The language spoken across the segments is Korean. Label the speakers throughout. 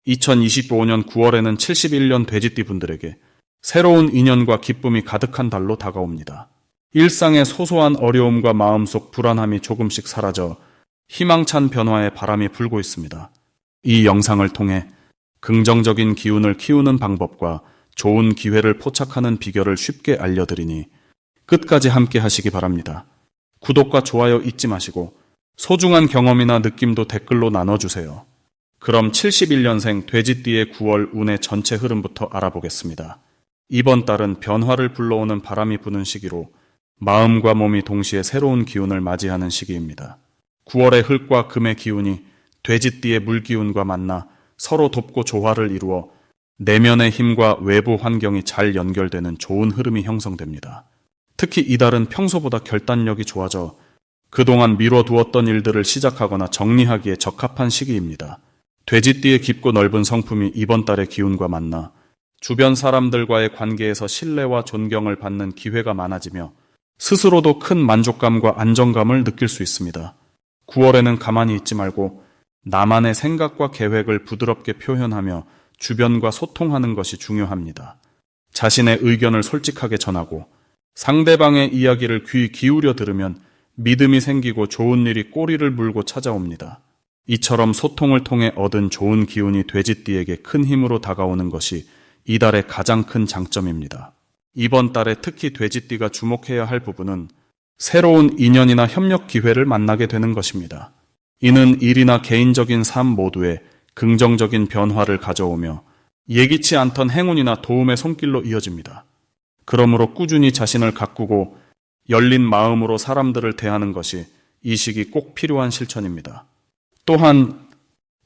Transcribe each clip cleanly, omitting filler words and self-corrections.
Speaker 1: 2025년 9월에는 71년 돼지띠 분들에게 새로운 인연과 기쁨이 가득한 달로 다가옵니다. 일상의 소소한 어려움과 마음속 불안함이 조금씩 사라져 희망찬 변화의 바람이 불고 있습니다. 이 영상을 통해 긍정적인 기운을 키우는 방법과 좋은 기회를 포착하는 비결을 쉽게 알려드리니 끝까지 함께 하시기 바랍니다. 구독과 좋아요 잊지 마시고 소중한 경험이나 느낌도 댓글로 나눠주세요. 그럼 71년생 돼지띠의 9월 운의 전체 흐름부터 알아보겠습니다. 이번 달은 변화를 불러오는 바람이 부는 시기로 마음과 몸이 동시에 새로운 기운을 맞이하는 시기입니다. 9월의 흙과 금의 기운이 돼지띠의 물기운과 만나 서로 돕고 조화를 이루어 내면의 힘과 외부 환경이 잘 연결되는 좋은 흐름이 형성됩니다. 특히 이달은 평소보다 결단력이 좋아져 그동안 미뤄두었던 일들을 시작하거나 정리하기에 적합한 시기입니다. 돼지띠의 깊고 넓은 성품이 이번 달의 기운과 만나 주변 사람들과의 관계에서 신뢰와 존경을 받는 기회가 많아지며 스스로도 큰 만족감과 안정감을 느낄 수 있습니다. 9월에는 가만히 있지 말고 나만의 생각과 계획을 부드럽게 표현하며 주변과 소통하는 것이 중요합니다. 자신의 의견을 솔직하게 전하고 상대방의 이야기를 귀 기울여 들으면 믿음이 생기고 좋은 일이 꼬리를 물고 찾아옵니다. 이처럼 소통을 통해 얻은 좋은 기운이 돼지띠에게 큰 힘으로 다가오는 것이 이달의 가장 큰 장점입니다. 이번 달에 특히 돼지띠가 주목해야 할 부분은 새로운 인연이나 협력 기회를 만나게 되는 것입니다. 이는 일이나 개인적인 삶 모두에 긍정적인 변화를 가져오며 예기치 않던 행운이나 도움의 손길로 이어집니다. 그러므로 꾸준히 자신을 가꾸고 열린 마음으로 사람들을 대하는 것이 이 시기 꼭 필요한 실천입니다. 또한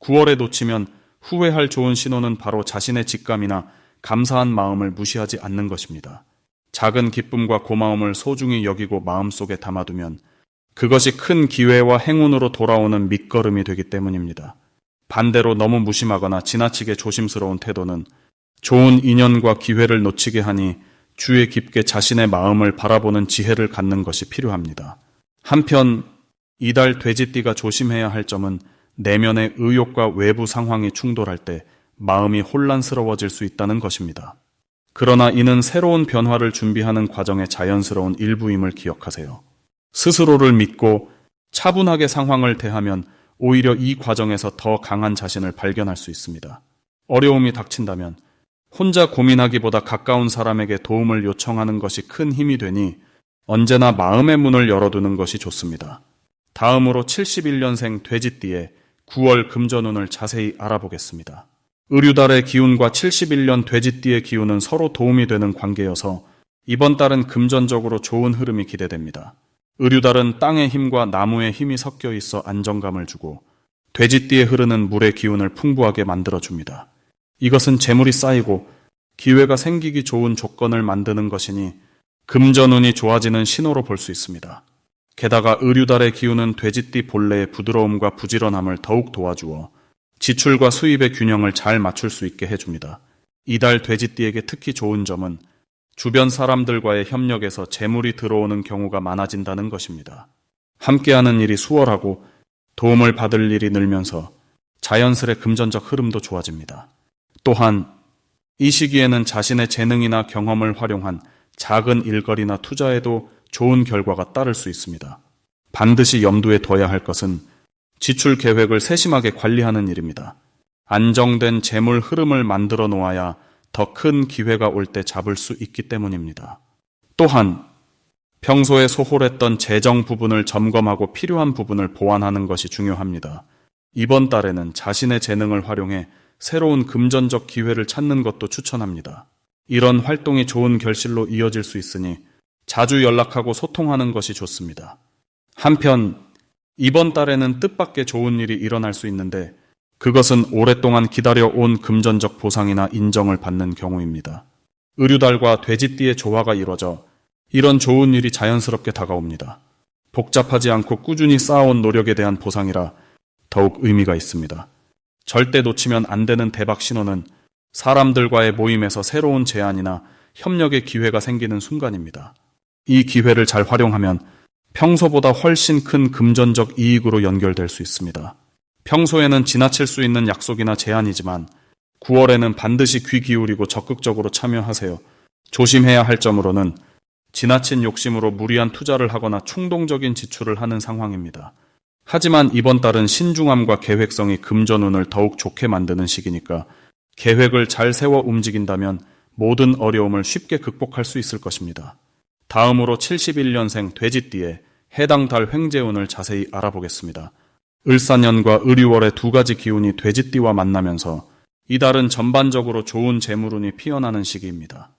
Speaker 1: 9월에 놓치면 후회할 좋은 신호는 바로 자신의 직감이나 감사한 마음을 무시하지 않는 것입니다. 작은 기쁨과 고마움을 소중히 여기고 마음속에 담아두면 그것이 큰 기회와 행운으로 돌아오는 밑거름이 되기 때문입니다. 반대로 너무 무심하거나 지나치게 조심스러운 태도는 좋은 인연과 기회를 놓치게 하니 주의 깊게 자신의 마음을 바라보는 지혜를 갖는 것이 필요합니다. 한편 이달 돼지띠가 조심해야 할 점은 내면의 의욕과 외부 상황이 충돌할 때 마음이 혼란스러워질 수 있다는 것입니다. 그러나 이는 새로운 변화를 준비하는 과정의 자연스러운 일부임을 기억하세요. 스스로를 믿고 차분하게 상황을 대하면 오히려 이 과정에서 더 강한 자신을 발견할 수 있습니다. 어려움이 닥친다면 혼자 고민하기보다 가까운 사람에게 도움을 요청하는 것이 큰 힘이 되니 언제나 마음의 문을 열어두는 것이 좋습니다. 다음으로 71년생 돼지띠의 9월 금전운을 자세히 알아보겠습니다. 의류달의 기운과 71년 돼지띠의 기운은 서로 도움이 되는 관계여서 이번 달은 금전적으로 좋은 흐름이 기대됩니다. 의류달은 땅의 힘과 나무의 힘이 섞여 있어 안정감을 주고 돼지띠에 흐르는 물의 기운을 풍부하게 만들어줍니다. 이것은 재물이 쌓이고 기회가 생기기 좋은 조건을 만드는 것이니 금전운이 좋아지는 신호로 볼 수 있습니다. 게다가 의류달의 기운은 돼지띠 본래의 부드러움과 부지런함을 더욱 도와주어 지출과 수입의 균형을 잘 맞출 수 있게 해줍니다. 이달 돼지띠에게 특히 좋은 점은 주변 사람들과의 협력에서 재물이 들어오는 경우가 많아진다는 것입니다. 함께하는 일이 수월하고 도움을 받을 일이 늘면서 자연스레 금전적 흐름도 좋아집니다. 또한 이 시기에는 자신의 재능이나 경험을 활용한 작은 일거리나 투자에도 좋은 결과가 따를 수 있습니다. 반드시 염두에 둬야 할 것은 지출 계획을 세심하게 관리하는 일입니다. 안정된 재물 흐름을 만들어 놓아야 더 큰 기회가 올 때 잡을 수 있기 때문입니다. 또한 평소에 소홀했던 재정 부분을 점검하고 필요한 부분을 보완하는 것이 중요합니다. 이번 달에는 자신의 재능을 활용해 새로운 금전적 기회를 찾는 것도 추천합니다. 이런 활동이 좋은 결실로 이어질 수 있으니 자주 연락하고 소통하는 것이 좋습니다. 한편 이번 달에는 뜻밖의 좋은 일이 일어날 수 있는데 그것은 오랫동안 기다려온 금전적 보상이나 인정을 받는 경우입니다. 의류달과 돼지띠의 조화가 이루어져 이런 좋은 일이 자연스럽게 다가옵니다. 복잡하지 않고 꾸준히 쌓아온 노력에 대한 보상이라 더욱 의미가 있습니다. 절대 놓치면 안 되는 대박 신호는 사람들과의 모임에서 새로운 제안이나 협력의 기회가 생기는 순간입니다. 이 기회를 잘 활용하면 평소보다 훨씬 큰 금전적 이익으로 연결될 수 있습니다. 평소에는 지나칠 수 있는 약속이나 제안이지만 9월에는 반드시 귀 기울이고 적극적으로 참여하세요. 조심해야 할 점으로는 지나친 욕심으로 무리한 투자를 하거나 충동적인 지출을 하는 상황입니다. 하지만 이번 달은 신중함과 계획성이 금전운을 더욱 좋게 만드는 시기니까 계획을 잘 세워 움직인다면 모든 어려움을 쉽게 극복할 수 있을 것입니다. 다음으로 71년생 돼지띠의 해당 달 횡재운을 자세히 알아보겠습니다. 을사년과 을유월의 두 가지 기운이 돼지띠와 만나면서 이달은 전반적으로 좋은 재물운이 피어나는 시기입니다.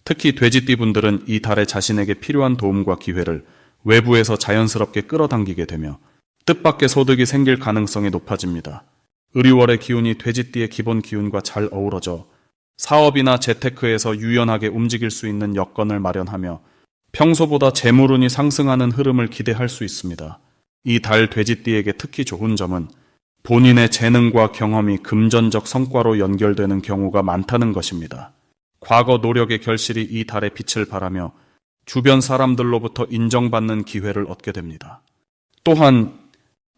Speaker 1: 특히 돼지띠 분들은 이 달에 자신에게 필요한 도움과 기회를 외부에서 자연스럽게 끌어당기게 되며 뜻밖의 소득이 생길 가능성이 높아집니다. 을유월의 기운이 돼지띠의 기본 기운과 잘 어우러져 사업이나 재테크에서 유연하게 움직일 수 있는 여건을 마련하며 평소보다 재물운이 상승하는 흐름을 기대할 수 있습니다. 이 달 돼지띠에게 특히 좋은 점은 본인의 재능과 경험이 금전적 성과로 연결되는 경우가 많다는 것입니다. 과거 노력의 결실이 이 달에 빛을 발하며 주변 사람들로부터 인정받는 기회를 얻게 됩니다. 또한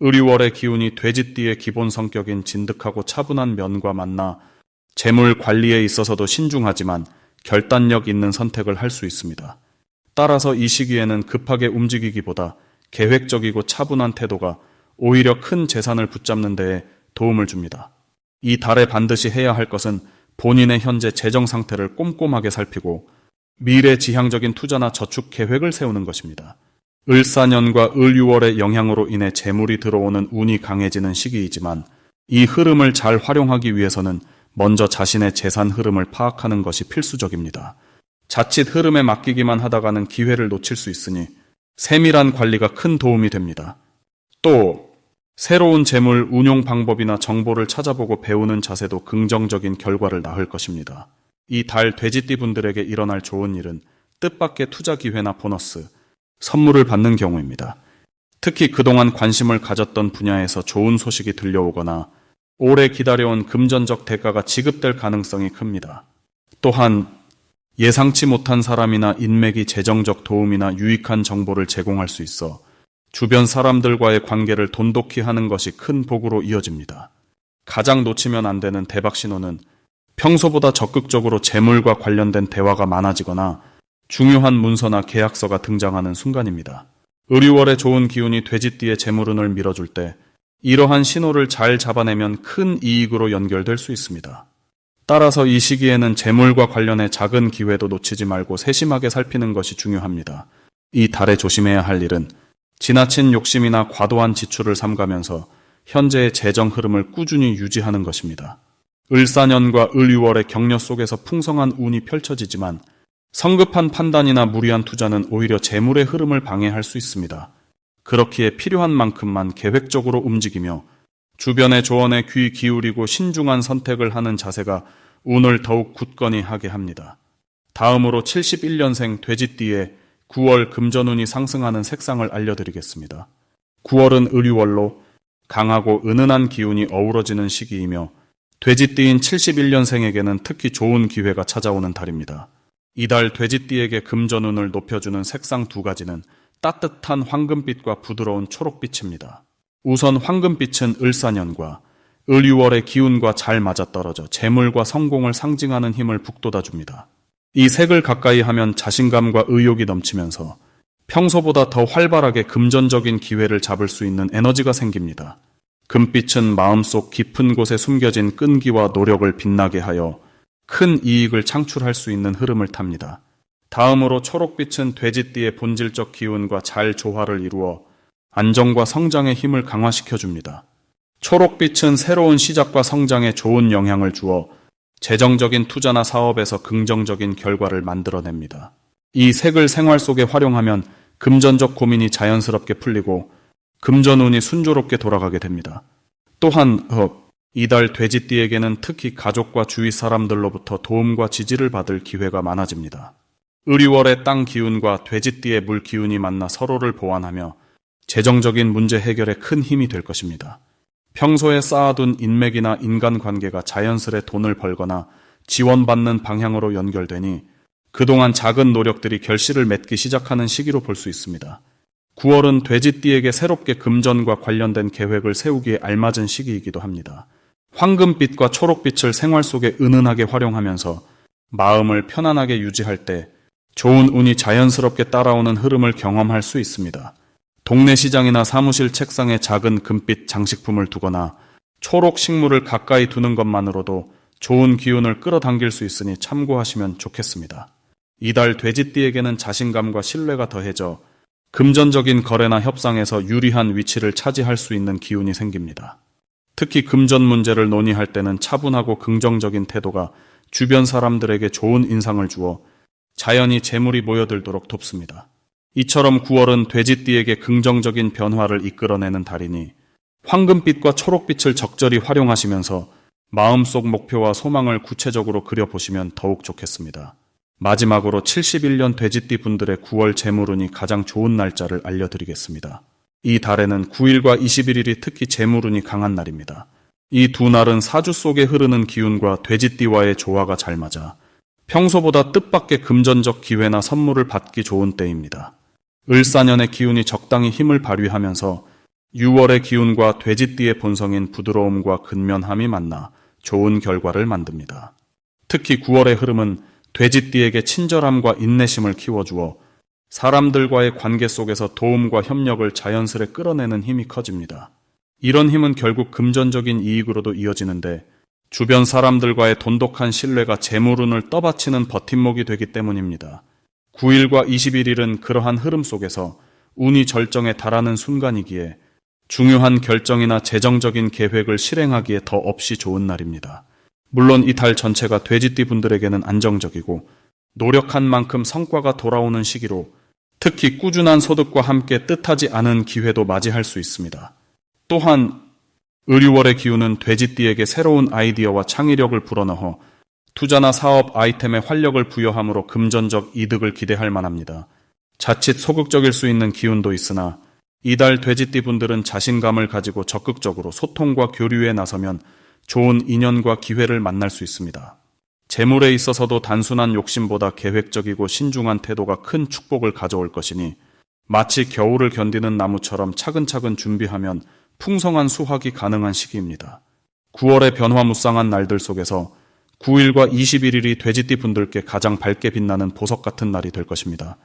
Speaker 1: 을유월의 기운이 돼지띠의 기본 성격인 진득하고 차분한 면과 만나 재물 관리에 있어서도 신중하지만 결단력 있는 선택을 할 수 있습니다. 따라서 이 시기에는 급하게 움직이기보다 계획적이고 차분한 태도가 오히려 큰 재산을 붙잡는 데에 도움을 줍니다. 이 달에 반드시 해야 할 것은 본인의 현재 재정 상태를 꼼꼼하게 살피고 미래지향적인 투자나 저축 계획을 세우는 것입니다. 을사년과 을유월의 영향으로 인해 재물이 들어오는 운이 강해지는 시기이지만 이 흐름을 잘 활용하기 위해서는 먼저 자신의 재산 흐름을 파악하는 것이 필수적입니다. 자칫 흐름에 맡기기만 하다가는 기회를 놓칠 수 있으니 세밀한 관리가 큰 도움이 됩니다. 또 새로운 재물 운용 방법이나 정보를 찾아보고 배우는 자세도 긍정적인 결과를 낳을 것입니다. 이 달 돼지띠 분들에게 일어날 좋은 일은 뜻밖의 투자 기회나 보너스, 선물을 받는 경우입니다. 특히 그동안 관심을 가졌던 분야에서 좋은 소식이 들려오거나 오래 기다려온 금전적 대가가 지급될 가능성이 큽니다. 또한 예상치 못한 사람이나 인맥이 재정적 도움이나 유익한 정보를 제공할 수 있어 주변 사람들과의 관계를 돈독히 하는 것이 큰 복으로 이어집니다. 가장 놓치면 안 되는 대박 신호는 평소보다 적극적으로 재물과 관련된 대화가 많아지거나 중요한 문서나 계약서가 등장하는 순간입니다. 을유월의 좋은 기운이 돼지띠의 재물운을 밀어줄 때 이러한 신호를 잘 잡아내면 큰 이익으로 연결될 수 있습니다. 따라서 이 시기에는 재물과 관련해 작은 기회도 놓치지 말고 세심하게 살피는 것이 중요합니다. 이 달에 조심해야 할 일은 지나친 욕심이나 과도한 지출을 삼가면서 현재의 재정 흐름을 꾸준히 유지하는 것입니다. 을사년과 을유월의 격려 속에서 풍성한 운이 펼쳐지지만 성급한 판단이나 무리한 투자는 오히려 재물의 흐름을 방해할 수 있습니다. 그렇기에 필요한 만큼만 계획적으로 움직이며 주변의 조언에 귀 기울이고 신중한 선택을 하는 자세가 운을 더욱 굳건히 하게 합니다. 다음으로 71년생 돼지띠의 9월 금전운이 상승하는 색상을 알려드리겠습니다. 9월은 을유월로 강하고 은은한 기운이 어우러지는 시기이며 돼지띠인 71년생에게는 특히 좋은 기회가 찾아오는 달입니다. 이달 돼지띠에게 금전운을 높여주는 색상 두 가지는 따뜻한 황금빛과 부드러운 초록빛입니다. 우선 황금빛은 을사년과 을유월의 기운과 잘 맞아떨어져 재물과 성공을 상징하는 힘을 북돋아줍니다. 이 색을 가까이 하면 자신감과 의욕이 넘치면서 평소보다 더 활발하게 금전적인 기회를 잡을 수 있는 에너지가 생깁니다. 금빛은 마음속 깊은 곳에 숨겨진 끈기와 노력을 빛나게 하여 큰 이익을 창출할 수 있는 흐름을 탑니다. 다음으로 초록빛은 돼지띠의 본질적 기운과 잘 조화를 이루어 안정과 성장의 힘을 강화시켜줍니다. 초록빛은 새로운 시작과 성장에 좋은 영향을 주어 재정적인 투자나 사업에서 긍정적인 결과를 만들어냅니다. 이 색을 생활 속에 활용하면 금전적 고민이 자연스럽게 풀리고 금전운이 순조롭게 돌아가게 됩니다. 또한 이달 돼지띠에게는 특히 가족과 주위 사람들로부터 도움과 지지를 받을 기회가 많아집니다. 을유월의 땅 기운과 돼지띠의 물 기운이 만나 서로를 보완하며 재정적인 문제 해결에 큰 힘이 될 것입니다. 평소에 쌓아둔 인맥이나 인간관계가 자연스레 돈을 벌거나 지원받는 방향으로 연결되니 그동안 작은 노력들이 결실을 맺기 시작하는 시기로 볼 수 있습니다. 9월은 돼지띠에게 새롭게 금전과 관련된 계획을 세우기에 알맞은 시기이기도 합니다. 황금빛과 초록빛을 생활 속에 은은하게 활용하면서 마음을 편안하게 유지할 때 좋은 운이 자연스럽게 따라오는 흐름을 경험할 수 있습니다. 동네 시장이나 사무실 책상에 작은 금빛 장식품을 두거나 초록 식물을 가까이 두는 것만으로도 좋은 기운을 끌어당길 수 있으니 참고하시면 좋겠습니다. 이달 돼지띠에게는 자신감과 신뢰가 더해져 금전적인 거래나 협상에서 유리한 위치를 차지할 수 있는 기운이 생깁니다. 특히 금전 문제를 논의할 때는 차분하고 긍정적인 태도가 주변 사람들에게 좋은 인상을 주어 자연히 재물이 모여들도록 돕습니다. 이처럼 9월은 돼지띠에게 긍정적인 변화를 이끌어내는 달이니 황금빛과 초록빛을 적절히 활용하시면서 마음속 목표와 소망을 구체적으로 그려보시면 더욱 좋겠습니다. 마지막으로 71년 돼지띠 분들의 9월 재물운이 가장 좋은 날짜를 알려드리겠습니다. 이 달에는 9일과 21일이 특히 재물운이 강한 날입니다. 이 두 날은 사주 속에 흐르는 기운과 돼지띠와의 조화가 잘 맞아 평소보다 뜻밖의 금전적 기회나 선물을 받기 좋은 때입니다. 을사년의 기운이 적당히 힘을 발휘하면서 6월의 기운과 돼지띠의 본성인 부드러움과 근면함이 만나 좋은 결과를 만듭니다. 특히 9월의 흐름은 돼지띠에게 친절함과 인내심을 키워주어 사람들과의 관계 속에서 도움과 협력을 자연스레 끌어내는 힘이 커집니다. 이런 힘은 결국 금전적인 이익으로도 이어지는데 주변 사람들과의 돈독한 신뢰가 재물운을 떠받치는 버팀목이 되기 때문입니다. 9일과 21일은 그러한 흐름 속에서 운이 절정에 달하는 순간이기에 중요한 결정이나 재정적인 계획을 실행하기에 더 없이 좋은 날입니다. 물론 이 달 전체가 돼지띠 분들에게는 안정적이고 노력한 만큼 성과가 돌아오는 시기로 특히 꾸준한 소득과 함께 뜻하지 않은 기회도 맞이할 수 있습니다. 또한 을유월의 기운은 돼지띠에게 새로운 아이디어와 창의력을 불어넣어 투자나 사업 아이템에 활력을 부여함으로 금전적 이득을 기대할 만합니다. 자칫 소극적일 수 있는 기운도 있으나 이달 돼지띠 분들은 자신감을 가지고 적극적으로 소통과 교류에 나서면 좋은 인연과 기회를 만날 수 있습니다. 재물에 있어서도 단순한 욕심보다 계획적이고 신중한 태도가 큰 축복을 가져올 것이니 마치 겨울을 견디는 나무처럼 차근차근 준비하면 풍성한 수확이 가능한 시기입니다. 9월의 변화무쌍한 날들 속에서 9일과 21일이 돼지띠 분들께 가장 밝게 빛나는 보석 같은 날이 될 것입니다.